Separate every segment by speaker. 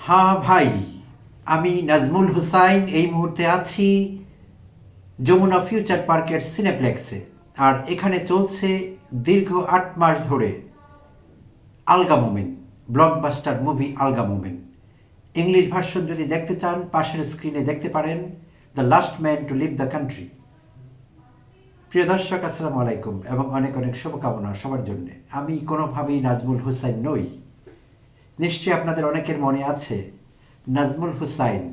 Speaker 1: হ্যাঁ ভাই, আমি নাজমুল হুসাইন এই মুহূর্তে আছি যমুনা ফিউচার পার্কের সিনেপ্লেক্সে। আর এখানে চলছে দীর্ঘ ৮ মাস ধরে আলগা মোমেন, ব্লকবাস্টার মুভি আলগা মোমেন। ইংলিশ ভার্সন যদি দেখতে চান পাশের স্ক্রিনে দেখতে পারেন, the last man to leave the country. প্রিয় দর্শক, আসসালামু আলাইকুম এবং অনেক অনেক শুভকামনা সবার জন্য। আমি কোনোভাবেই নাজমুল হুসাইন নই। নিশ্চয়ই আপনাদের অনেকের মনে আছে, নাজমুল হুসাইন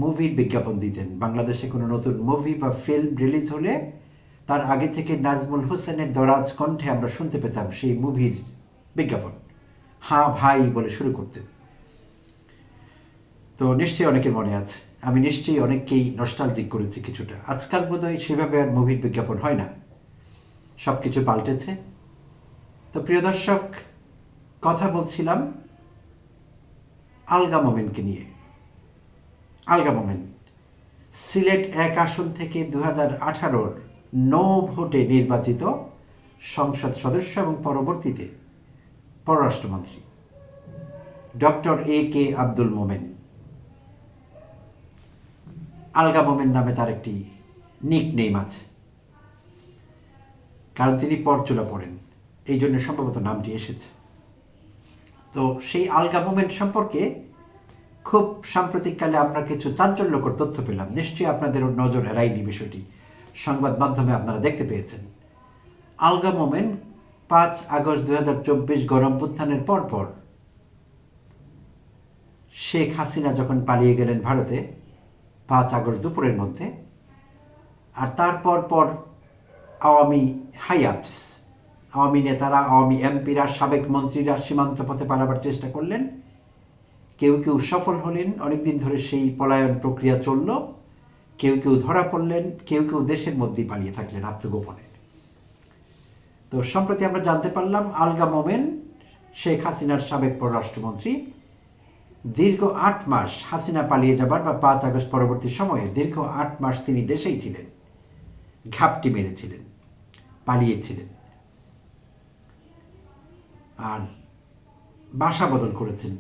Speaker 1: মুভির বিজ্ঞাপন দিতেন। বাংলাদেশে কোনো নতুন মুভি বা ফিল্ম রিলিজ হলে তার আগে থেকে নাজমুল হুসেনের দরাজ কণ্ঠে আমরা শুনতে পেতাম সেই মুভির বিজ্ঞাপন। হ্যাঁ ভাই বলে শুরু করতেন। তো নিশ্চয়ই অনেকের মনে আছে। আমি নিশ্চয়ই অনেককেই নস্টালজিক করেছি কিছুটা। আজকাল বোধহয় সেভাবে আর মুভির বিজ্ঞাপন হয় না, সব কিছু পাল্টেছে। তো প্রিয় দর্শক, কথা বলছিলাম আলগা মোমেনকে নিয়ে। আলগা মোমেন সিলেট ১ আসন থেকে ২০১৮ নো ভোটে নির্বাচিত সংসদ সদস্য এবং পরবর্তীতে পররাষ্ট্রমন্ত্রী ডক্টর A.K. আব্দুল মোমেন। আলগা মোমেন নামে তার একটি নিক নেম আছে, কারণ তিনি পরচুলা পড়েন, এই জন্য সম্ভবত নামটি এসেছে। তো সেই আলগা মোমেন সম্পর্কে খুব সাম্প্রতিককালে আমরা কিছু চাঞ্চল্যকর তথ্য পেলাম। নিশ্চয়ই আপনাদের নজর এড়ায়নি বিষয়টি, সংবাদ মাধ্যমে আপনারা দেখতে পেয়েছেন। আলগা মোমেন ৫ আগস্ট ২০২৪ গণঅভ্যুত্থানের পরপর শেখ হাসিনা যখন পালিয়ে গেলেন ভারতে ৫ আগস্ট দুপুরের মধ্যে, আর তারপর পর আওয়ামী হাইয়াপস, আওয়ামী নেতারা, আওয়ামী এমপিরা, সাবেক মন্ত্রীরা সীমান্ত পথে পালাবার চেষ্টা করলেন। কেউ কেউ সফল হলেন, অনেকদিন ধরে সেই পলায়ন প্রক্রিয়া চলল। কেউ কেউ ধরা পড়লেন, কেউ কেউ দেশের মধ্যেই পালিয়ে থাকলেন আত্মগোপনে। তো সম্প্রতি আমরা জানতে পারলাম আলগা মোমেন, শেখ হাসিনার সাবেক পররাষ্ট্রমন্ত্রী, দীর্ঘ ৮ মাস হাসিনা পালিয়ে যাবার বা ৫ আগস্ট পরবর্তী সময়ে দীর্ঘ ৮ মাস তিনি দেশেই ছিলেন, ঘাপটি মেরেছিলেন, পালিয়েছিলেন। আর বাসা বদল করেছেন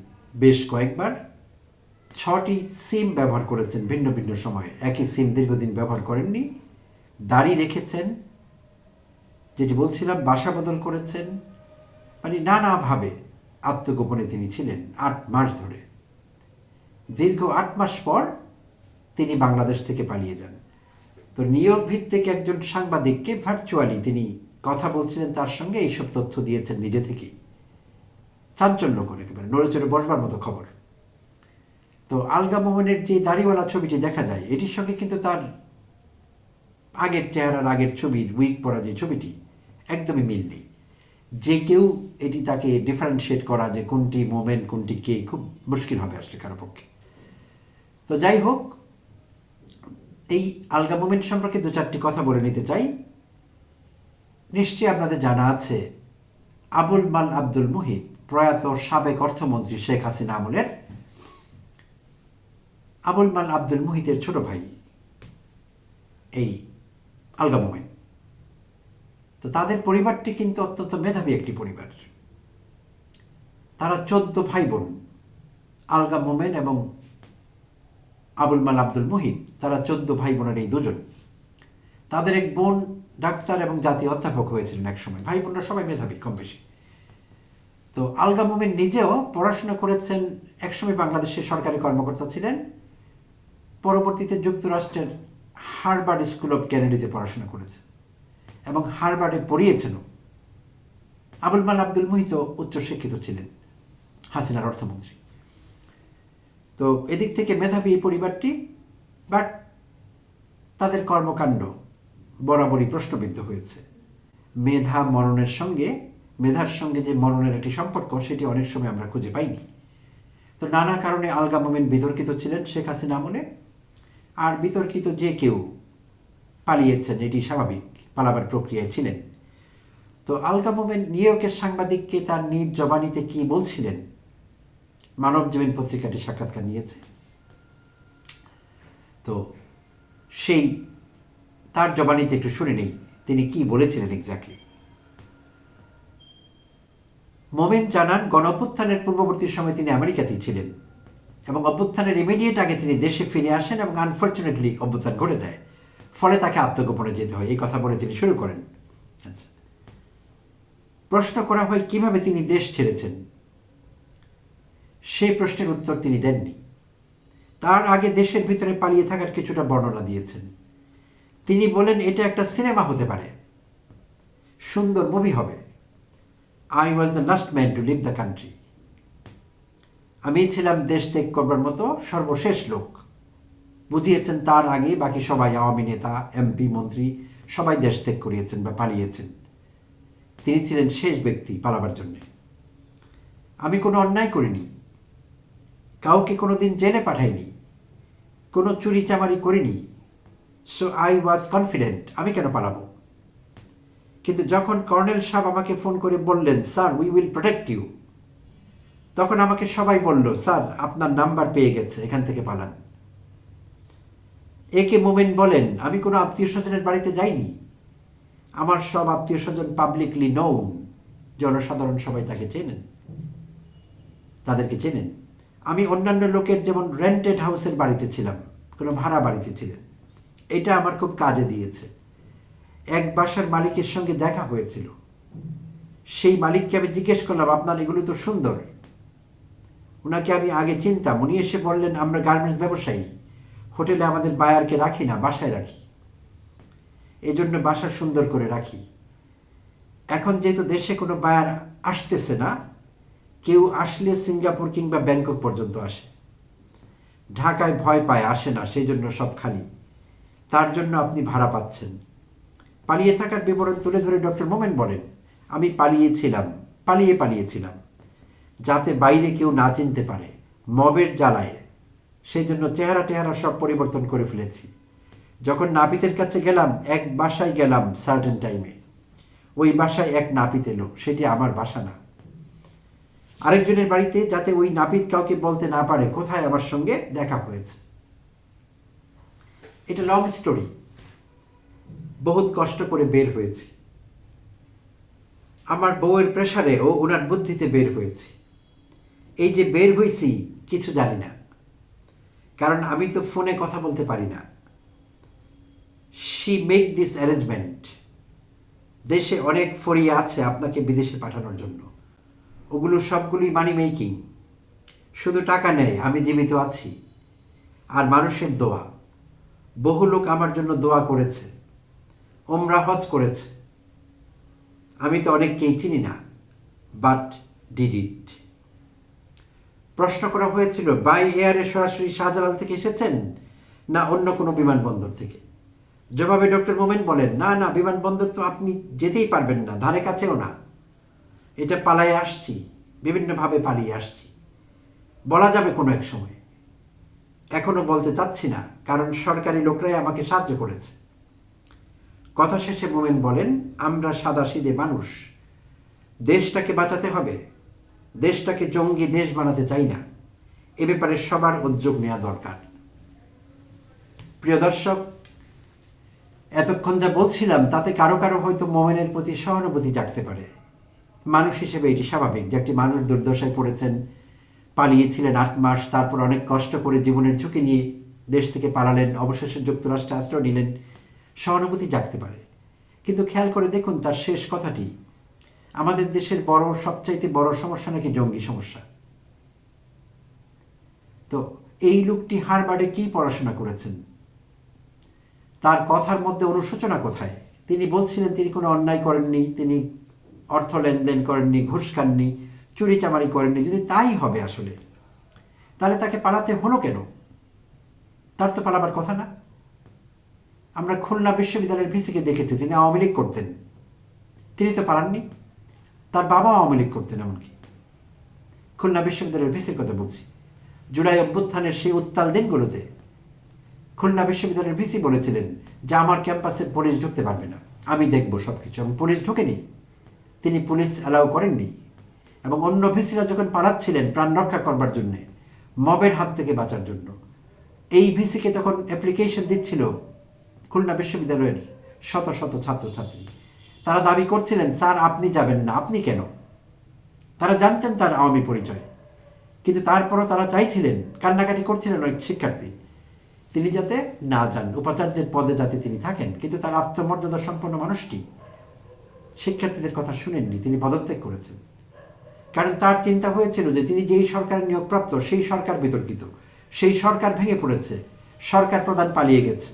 Speaker 1: বেশ কয়েকবার। ৬টি সিম ব্যবহার করেছেন ভিন্ন ভিন্ন সময়ে, একই সিম দীর্ঘদিন ব্যবহার করেননি। দাড়ি রেখেছেন, যেটি বলছিলাম, বাসা বদল করেছেন, মানে নানাভাবে আত্মগোপনে তিনি ছিলেন ৮ মাস ধরে। দীর্ঘ ৮ মাস পর তিনি বাংলাদেশ থেকে পালিয়ে যান। তো নিয়োগ ভিত্তিক একজন সাংবাদিককে ভার্চুয়ালি তিনি কথা বলছিলেন, তার সঙ্গে এইসব তথ্য দিয়েছেন নিজে থেকেই। চাঞ্চল্য করে, একেবারে নড়ে চড়ে বসবার মতো খবর। তো আলগা মোমেনের যে দাড়িওয়ালা ছবিটি দেখা যায়, এটির সঙ্গে কিন্তু তার আগের চেহারার আগের ছবির উইক পরা যে ছবিটি, একদমই মিল নেই। যে কেউ এটি তাকে ডিফারেন্সিয়েট করা যে কোনটি মোমেন্ট কোনটি কে, খুব মুশকিল হবে আসলে কারো পক্ষে। তো যাই হোক, এই আলগা মোমেন্ট সম্পর্কে ২-৪টি কথা বলে নিতে চাই। নিশ্চয়ই আপনাদের জানা আছে, আবুল মাল আব্দুল মুহিত, প্রয়াত সাবেক অর্থমন্ত্রী শেখ হাসিনা আমলের আবুল মাল আব্দুল মুহিতের ছোট ভাই এই আলগা মোমেন। তো তাদের পরিবারটি কিন্তু অত্যন্ত মেধাবী একটি পরিবার। তারা ১৪ ভাই বোন, আলগা মোমেন এবং আবুল মাল আব্দুল মুহিত, তারা ১৪ ভাই বোনের এই দুজন। তাদের এক বোন ডাক্তার এবং জাতীয় অধ্যাপক হয়েছিলেন একসময়। ভাই বোনরা সবাই মেধাবী কম বেশি। তো আলগা মোমেন নিজেও পড়াশোনা করেছেন, একসময় বাংলাদেশের সরকারি কর্মকর্তা ছিলেন, পরবর্তীতে যুক্তরাষ্ট্রের হার্ভার্ড স্কুল অফ কেনেডিতে পড়াশোনা করেছেন এবং হার্ভার্ডে পড়িয়েছেনও। আবুল মাল আব্দুল মুহিত উচ্চশিক্ষিত ছিলেন, হাসিনার অর্থমন্ত্রী। তো এদিক থেকে মেধাবী এই পরিবারটি, বাট তাদের কর্মকাণ্ড বরাবরই প্রশ্নবিদ্ধ হয়েছে। মেধার সঙ্গে যে মননের একটি সম্পর্ক, সেটি অনেক সময় আমরা খুঁজে পাইনি। তো নানা কারণে আলগা মোমেন বিতর্কিত ছিলেন শেখ হাসিনা আমলে। আর বিতর্কিত যে কেউ পালিয়েছেন, এটি স্বাভাবিক, পালাবার প্রক্রিয়ায় ছিলেন। তো আলগা মোমেন নিউ ইয়র্কের সাংবাদিককে তার নিজ জবানিতে কি বলছিলেন, মানবজীবন পত্রিকাটি সাক্ষাৎকার নিয়েছে। তো সেই তার জবানিতে একটু শুনে নেই তিনি কি বলেছিলেন এক্স্যাক্টলি। মোমেন জানান, গণঅভ্যুত্থানের পূর্ববর্তী সময় তিনি আমেরিকাতেই ছিলেন। এবং অভ্যুত্থানের ইমিডিয়েট আগে তিনি দেশে ফিরে আসেন এবং আনফর্চুনেটলি অভ্যুত্থান ঘটে যায়, ফলে তাকে আত্মগোপনে যেতে হয়। এই কথা বলে তিনি শুরু করেন। আচ্ছা, প্রশ্ন করা হয় কিভাবে তিনি দেশ ছেড়েছেন। সেই প্রশ্নের উত্তর তিনি দেননি। তার আগে দেশের ভিতরে পালিয়ে থাকার কিছুটা বর্ণনা দিয়েছেন। তিনি বলেন এটা একটা সিনেমা হতে পারে, সুন্দর মুভি হবে। I was the last man to leave the country. আমি ছিলাম দেশ ত্যাগ করবার মতো সর্বশেষ লোক। বুঝিয়েছেন তার আগে বাকি সবাই, আওয়ামী নেতা, এমপি, মন্ত্রী সবাই দেশ ত্যাগ করিয়েছেন বা পালিয়েছেন। তিনি ছিলেন শেষ ব্যক্তি পালাবার জন্যে। আমি কোনো অন্যায় করিনি, কাউকে কোনো দিন জেলে পাঠাইনি, কোনো চুরি চামারি করিনি। সো আই ওয়াজ কনফিডেন্ট, আমি কেন পালাবো। কিন্তু যখন কর্নেল সাহেব আমাকে ফোন করে বললেন, sir we will protect you, তখন আমাকে সবাই বলল, স্যার আপনার নাম্বার পেয়ে গেছে, এখান থেকে পালান। একে মোমেন বলেন, আমি কোনো আত্মীয় স্বজনের বাড়িতে যাইনি। আমার সব আত্মীয় স্বজন পাবলিকলি নোন, জনসাধারণ সবাই তাকে চেনেন, তাদেরকে চেনেন। আমি অন্যান্য লোকের যেমন রেন্টেড হাউসের বাড়িতে ছিলাম, কোনো ভাড়া বাড়িতে ছিলেন। এটা আমার খুব কাজে দিয়েছে। এক বাসার মালিকের সঙ্গে দেখা হয়েছিল। সেই মালিককে আমি জিজ্ঞেস করলাম, আপনার এগুলো তো সুন্দর। ওনাকে আমি আগে চিনতাম। উনি এসে বললেন, আমরা গার্মেন্টস ব্যবসায়ী, হোটেলে আমাদের বায়ারকে রাখি না, বাসায় রাখি, এই জন্য বাসা সুন্দর করে রাখি। এখন যেহেতু দেশে কোনো বায়ার আসতেছে না, কেউ আসলে সিঙ্গাপুর কিংবা ব্যাংকক পর্যন্ত আসে, ঢাকায় ভয় পায়, আসে না, সেই জন্য সব খালি। তার জন্য আপনি ভাড়া পাচ্ছেন। পালিয়ে থাকার বিবরণ তুলে ধরে ডক্টর মোমেন বলেন, আমি পালিয়েছিলাম যাতে বাইরে কেউ না চিনতে পারে, মবের জ্বালায়। সেই জন্য চেহারা সব পরিবর্তন করে ফেলেছি। যখন নাপিতের কাছে গেলাম, এক বাসায় গেলাম সার্টেন টাইমে, ওই বাসায় এক নাপিত এলো, সেটি আমার বাসা না, আরেকজনের বাড়িতে, যাতে ওই নাপিত কাউকে বলতে না পারে কোথায় আমার সঙ্গে দেখা হয়েছে। এটা লং স্টোরি। বহুত কষ্ট করে বের হয়েছি, আমার বউয়ের প্রেসারে ও ওনার বুদ্ধিতে বের হয়েছি। এই যে বের হয়েছি কিছু জানি না, কারণ আমি তো ফোনে কথা বলতে পারি না। She make this arrangement. দেশে অনেক ফরিয়া আছে আপনাকে বিদেশে পাঠানোর জন্য, ওগুলো সবগুলোই মানি মেকিং। শুধু টাকা নেয়, আমি জীবিত আছি আর মানুষের দোয়া। বহু লোক আমার জন্য দোয়া করেছে, ওমরা হজ করেছে। আমি তো অনেককেই চিনি না, বাট ডিড ইট। প্রশ্ন করা হয়েছিল, বাই এয়ারে সরাসরি শাহজালাল থেকে এসেছেন না অন্য কোনো বিমানবন্দর থেকে। জবাবে ডক্টর মোমেন বলেন, না, বিমানবন্দর তো আপনি যেতেই পারবেন না, ধারে কাছেও না। এটা পালায়ে আসছি, বিভিন্নভাবে পালিয়ে আসছি, বলা যাবে কোনো এক সময়। এখনো বলতে চাচ্ছি না, কারণ সরকারি লোকরাই আমাকে সাহায্য করেছে। কথা শেষে মোমেন বলেন, আমরা সাদাসিধে মানুষ, দেশটাকে বাঁচাতে হবে, দেশটাকে জঙ্গি দেশ বানাতে চাই না। এ ব্যাপারে সবার উদ্যোগ নেওয়া দরকার। প্রিয় দর্শক, এতক্ষণ যা বলছিলাম তাতে কারো হয়তো মোমেনের প্রতি সহানুভূতি জাগতে পারে। মানুষ হিসেবে এটি স্বাভাবিক যে একটি মানুষ দুর্দশায় পড়েছেন, পালিয়েছিলেন 8 মাস, তারপর অনেক কষ্ট করে জীবনের ঝুঁকি নিয়ে দেশ থেকে পালালেন, অবশেষে যুক্তরাষ্ট্রে আশ্রয় নিলেন। সহানুভূতি জাগতে পারে, কিন্তু খেয়াল করে দেখুন তার শেষ কথাটি, আমাদের দেশের সবচাইতে বড় সমস্যা নাকি জঙ্গি সমস্যা। তো এই লোকটি হার্ভার্ডে কি পড়াশোনা করেছেন, তার কথার মধ্যে অনুশোচনা কোথায়? তিনি বলছিলেন তিনি কোনো অন্যায় করেননি, তিনি অর্থ লেনদেন করেননি, ঘুষ খাননি, চুরি চামারি করেননি। যদি তাই হবে আসলে, তাহলে তাকে পালাতে হলো কেন? তার তো পালাবার কথা না। আমরা খুলনা বিশ্ববিদ্যালয়ের ভিসিকে দেখেছি, তিনি আওয়ামী লীগ করতেন, তিনি তো পালাননি। তার বাবা আওয়ামী লীগ করতেন। এমনকি খুলনা বিশ্ববিদ্যালয়ের ভিসির কথা বলছি, জুলাই অভ্যুত্থানের সেই উত্তাল দিনগুলোতে খুলনা বিশ্ববিদ্যালয়ের ভিসি বলেছিলেন যে আমার ক্যাম্পাসে পুলিশ ঢুকতে পারবে না, আমি দেখব সব কিছু। এবং পুলিশ ঢুকেনি, তিনি পুলিশ অ্যালাউ করেননি। এবং অন্য ভিসিরা যখন পালাচ্ছিলেন প্রাণ রক্ষা করবার জন্যে, মবের হাত থেকে বাঁচার জন্য, এই ভিসিকে তখন অ্যাপ্লিকেশন দিচ্ছিল খুলনা বিশ্ববিদ্যালয়ের শত শত ছাত্রছাত্রী। তারা দাবি করছিলেন, স্যার আপনি যাবেন না। আপনি কেন? তারা জানতেন তার আওয়ামী পরিচয়, কিন্তু তারপরও তারা চাইছিলেন, কান্নাকাটি করছিলেন অনেক শিক্ষার্থী, তিনি যাতে না যান, উপাচার্যের পদে যাতে তিনি থাকেন। কিন্তু তার আত্মমর্যাদা সম্পন্ন মানুষটি শিক্ষার্থীদের কথা শুনেননি, তিনি পদত্যাগ করেছেন। কারণ তার চিন্তা হয়েছিল যে তিনি যেই সরকারের নিয়োগপ্রাপ্ত সেই সরকার বিতর্কিত, সেই সরকার ভেঙে পড়েছে, সরকার প্রধান পালিয়ে গেছে,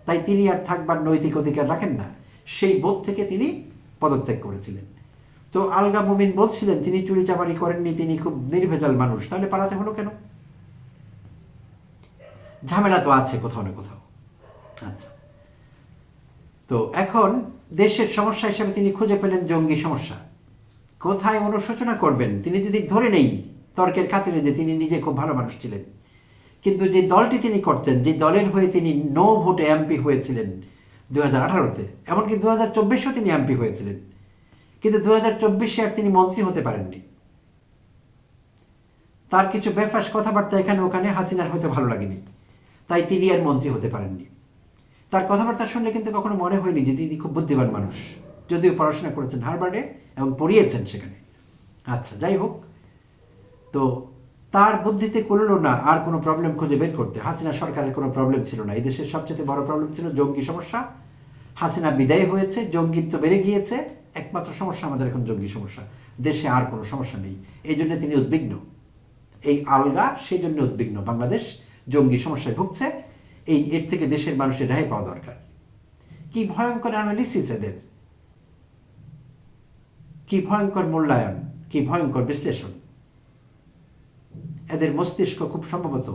Speaker 1: তাই তিনি আর থাকবার নৈতিক অধিকার রাখেন না। সেই বোধ থেকে তিনি পদত্যাগ করেছিলেন। তো আলগা মুমিন বলছিলেন তিনি চুরি চামারি করেননি, তিনি খুব নির্ভেজাল মানুষ, তাহলে পালাতে হলো কেন? ঝামেলা তো আছে কোথাও না কোথাও। আচ্ছা, তো এখন দেশের সমস্যা হিসেবে তিনি খুঁজে পেলেন জঙ্গি সমস্যা। কোথায় অনুশোচনা করবেন? তিনি যদি ধরে নেই তর্কের খাতিরে যে তিনি নিজে খুব ভালো মানুষ ছিলেন, কিন্তু যে দলটি তিনি করতেন, যে দলের হয়ে তিনি নো ভোটে এমপি হয়েছিলেন 2018-তে, এমনকি 2024-এও তিনি এমপি হয়েছিলেন, কিন্তু 2024-এ আর তিনি মন্ত্রী হতে পারেননি। তার কিছু বেফাস কথাবার্তা এখানে ওখানে হাসিনার হয়তো ভালো লাগেনি, তাই তিনি আর মন্ত্রী হতে পারেননি। তার কথাবার্তা শুনলে কিন্তু কখনো মনে হয়নি যে তিনি খুব বুদ্ধিমান মানুষ, যদিও পড়াশোনা করেছেন হার্ভার্ডে এবং পড়িয়েছেন সেখানে। আচ্ছা, যাই হোক, তো তার বুদ্ধিতে করল না আর কোনো প্রবলেম খুঁজে বের করতে। হাসিনা সরকারের কোনো প্রবলেম ছিল না, এই দেশের সবচেয়ে বড় প্রবলেম ছিল জঙ্গি সমস্যা। হাসিনা বিদায় হয়েছে, জঙ্গিত্ব বেড়ে গিয়েছে, একমাত্র সমস্যা আমাদের এখন জঙ্গি সমস্যা, দেশে আর কোনো সমস্যা নেই। এই জন্য তিনি উদ্বিগ্ন, এই আলগা সেই জন্য উদ্বিগ্ন, বাংলাদেশ জঙ্গি সমস্যায় ভুগছে, এর থেকে দেশের মানুষের রেহাই পাওয়া দরকার। কি ভয়ঙ্কর অ্যানালিসিস এদের, কি ভয়ঙ্কর মূল্যায়ন, কি ভয়ঙ্কর বিশ্লেষণ। এদের মস্তিষ্ক খুব সম্ভবত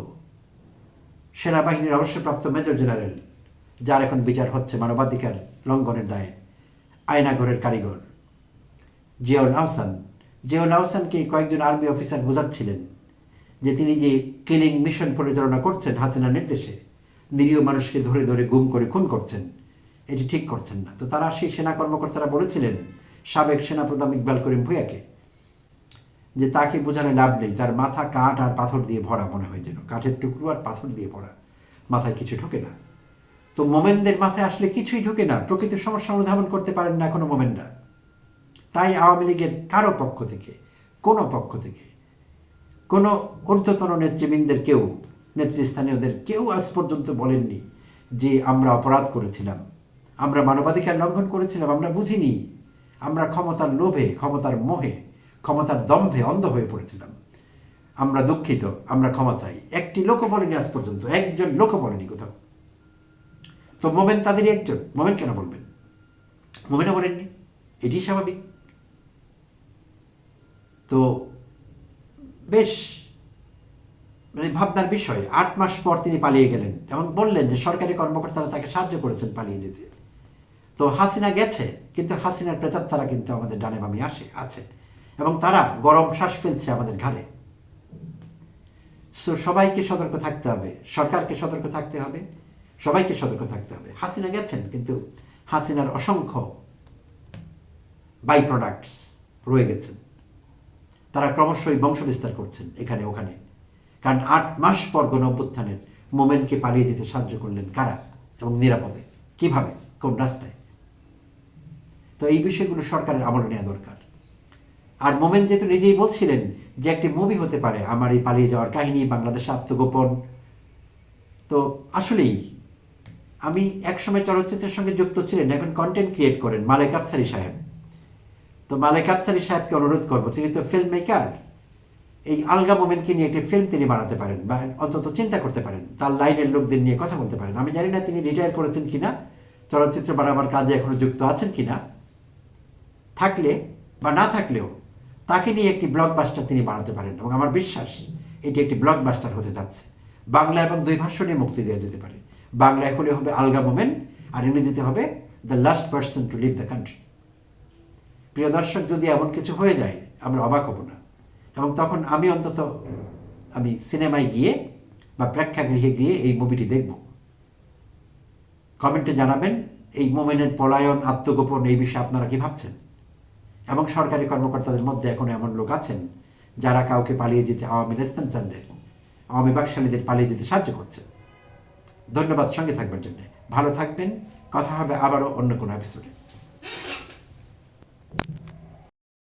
Speaker 1: সেনাবাহিনীর অবসরপ্রাপ্ত মেজর জেনারেল, যার এখন বিচার হচ্ছে মানবাধিকার লঙ্ঘনের দায়ে, আয়নাঘরের কারিগর জিয়াউল আহসানকে কয়েকজন আর্মি অফিসার বোঝাচ্ছিলেন যে তিনি যে কিলিং মিশন পরিচালনা করছেন হাসিনার নির্দেশে, নিরীহ মানুষকে ধরে ধরে গুম করে খুন করছেন, এটি ঠিক করছেন না। তো তারা সেই সেনা কর্মকর্তারা বলেছিলেন সাবেক সেনাপ্রধান ইকবাল করিম ভূঁইয়াকে যে তাকে বোঝানো লাভ নেই, তার মাথা কাঠ আর পাথর দিয়ে ভরা, মনে হয় যেন কাঠের টুকরো আর পাথর দিয়ে ভরা, মাথায় কিছু ঢোকে না। তো মোমেনদের মাথায় আসলে কিছুই ঢোকে না, প্রকৃত সমস্যা অনুধাবন করতে পারেন না কোনো মোমেনরা। তাই আওয়ামী লীগের কারো পক্ষ থেকে, কোনো পক্ষ থেকে, কোনো ঊর্ধ্বতন নেতৃবৃন্দের কেউ, নেতৃস্থানীয়দের কেউ আজ পর্যন্ত বলেননি যে আমরা অপরাধ করেছিলাম, আমরা মানবাধিকার লঙ্ঘন করেছিলাম, আমরা বুঝিনি, আমরা ক্ষমতার লোভে, ক্ষমতার মোহে, ক্ষমতার দম্ভে অন্ধ হয়ে পড়েছিলাম, আমরা দুঃখিত, আমরা ক্ষমা চাই। একটি লোকও বলেনি আজ পর্যন্ত, একজন লোকও বলেনি কোথাও। তো মোমেন তাদেরই একজন, মোমেন কেন বলবেন? মোমেনও বলেননি, এটি স্বাভাবিক। তো বেশ মানে ভাবনার বিষয়। 8 মাস পর তিনি পালিয়ে গেলেন এবং বললেন যে সরকারি কর্মকর্তারা তাকে সাহায্য করেছেন পালিয়ে যেতে। তো হাসিনা গেছে, কিন্তু হাসিনার প্রেতাত্মারা কিন্তু আমাদের ডানে বামে আছে এবং তারা গরম শ্বাস ফেলছে আমাদের ঘাড়ে। সো সবাইকে সতর্ক থাকতে হবে, সরকারকে সতর্ক থাকতে হবে, সবাইকে সতর্ক থাকতে হবে। হাসিনা গেছেন, কিন্তু হাসিনার অসংখ্য বাই প্রোডাক্টস রয়ে গেছেন, তারা ক্রমশই বংশ বিস্তার করছেন এখানে ওখানে। কারণ 8 মাস পর গণ অভ্যুত্থানের মোমেনকে পালিয়ে যেতে সাহায্য করলেন কারা এবং নিরাপদে, কিভাবে, কোন রাস্তায়? তো এই বিষয়গুলো সরকারের আমলে নেওয়া দরকার। আর মোমেন যেহেতু নিজেই বলছিলেন যে একটি মুভি হতে পারে আমার এই পালিয়ে যাওয়ার কাহিনী, বাংলাদেশে আত্মগোপন। তো আসলেই আমি একসময় চলচ্চিত্রের সঙ্গে যুক্ত ছিলেন, এখন কন্টেন্ট ক্রিয়েট করেন মালেক আফসারী সাহেব। তো মালেক আফসারী সাহেবকে অনুরোধ করবো, তিনি তো ফিল্ম মেকার, এই আলগা মোমেনকে নিয়ে একটি ফিল্ম তিনি বানাতে পারেন বা অন্তত চিন্তা করতে পারেন, তার লাইনের লোকদের নিয়ে কথা বলতে পারেন। আমি জানি না তিনি রিটায়ার করেছেন কিনা, চলচ্চিত্র বানাবার কাজে এখনো যুক্ত আছেন কিনা, থাকলে বা না থাকলেও তাকে নিয়ে একটি ব্লকবাস্টার তিনি বানাতে পারেন এবং আমার বিশ্বাস এটি একটি ব্লকবাস্টার হতে যাচ্ছে। বাংলা এবং 2 ভাষণে মুক্তি দেওয়া যেতে পারে। বাংলায় হলে হবে আলগা মোমেন, আর ইংরেজিতে হবে the last person to leave the country. প্রিয় দর্শক, যদি এমন কিছু হয়ে যায় আমরা অবাক হব না, এবং তখন আমি সিনেমায় গিয়ে বা প্রেক্ষাগৃহে গিয়ে এই মুভিটি দেখব। কমেন্টে জানাবেন এই মোমেনের পলায়ন, আত্মগোপন, এই বিষয়ে আপনারা কি ভাবছেন। এবং সরকারি কর্মকর্তাদের মধ্যে এখন এমন লোক আছেন যারা কাউকে পালিয়ে যেতে, আওয়ামী রেসপন্সারদের, আওয়ামী বাকশালীদের পালিয়ে যেতে সাহায্য করছে। ধন্যবাদ সঙ্গে থাকবার জন্য, ভালো থাকবেন, কথা হবে আবারও অন্য কোনো এপিসোডে।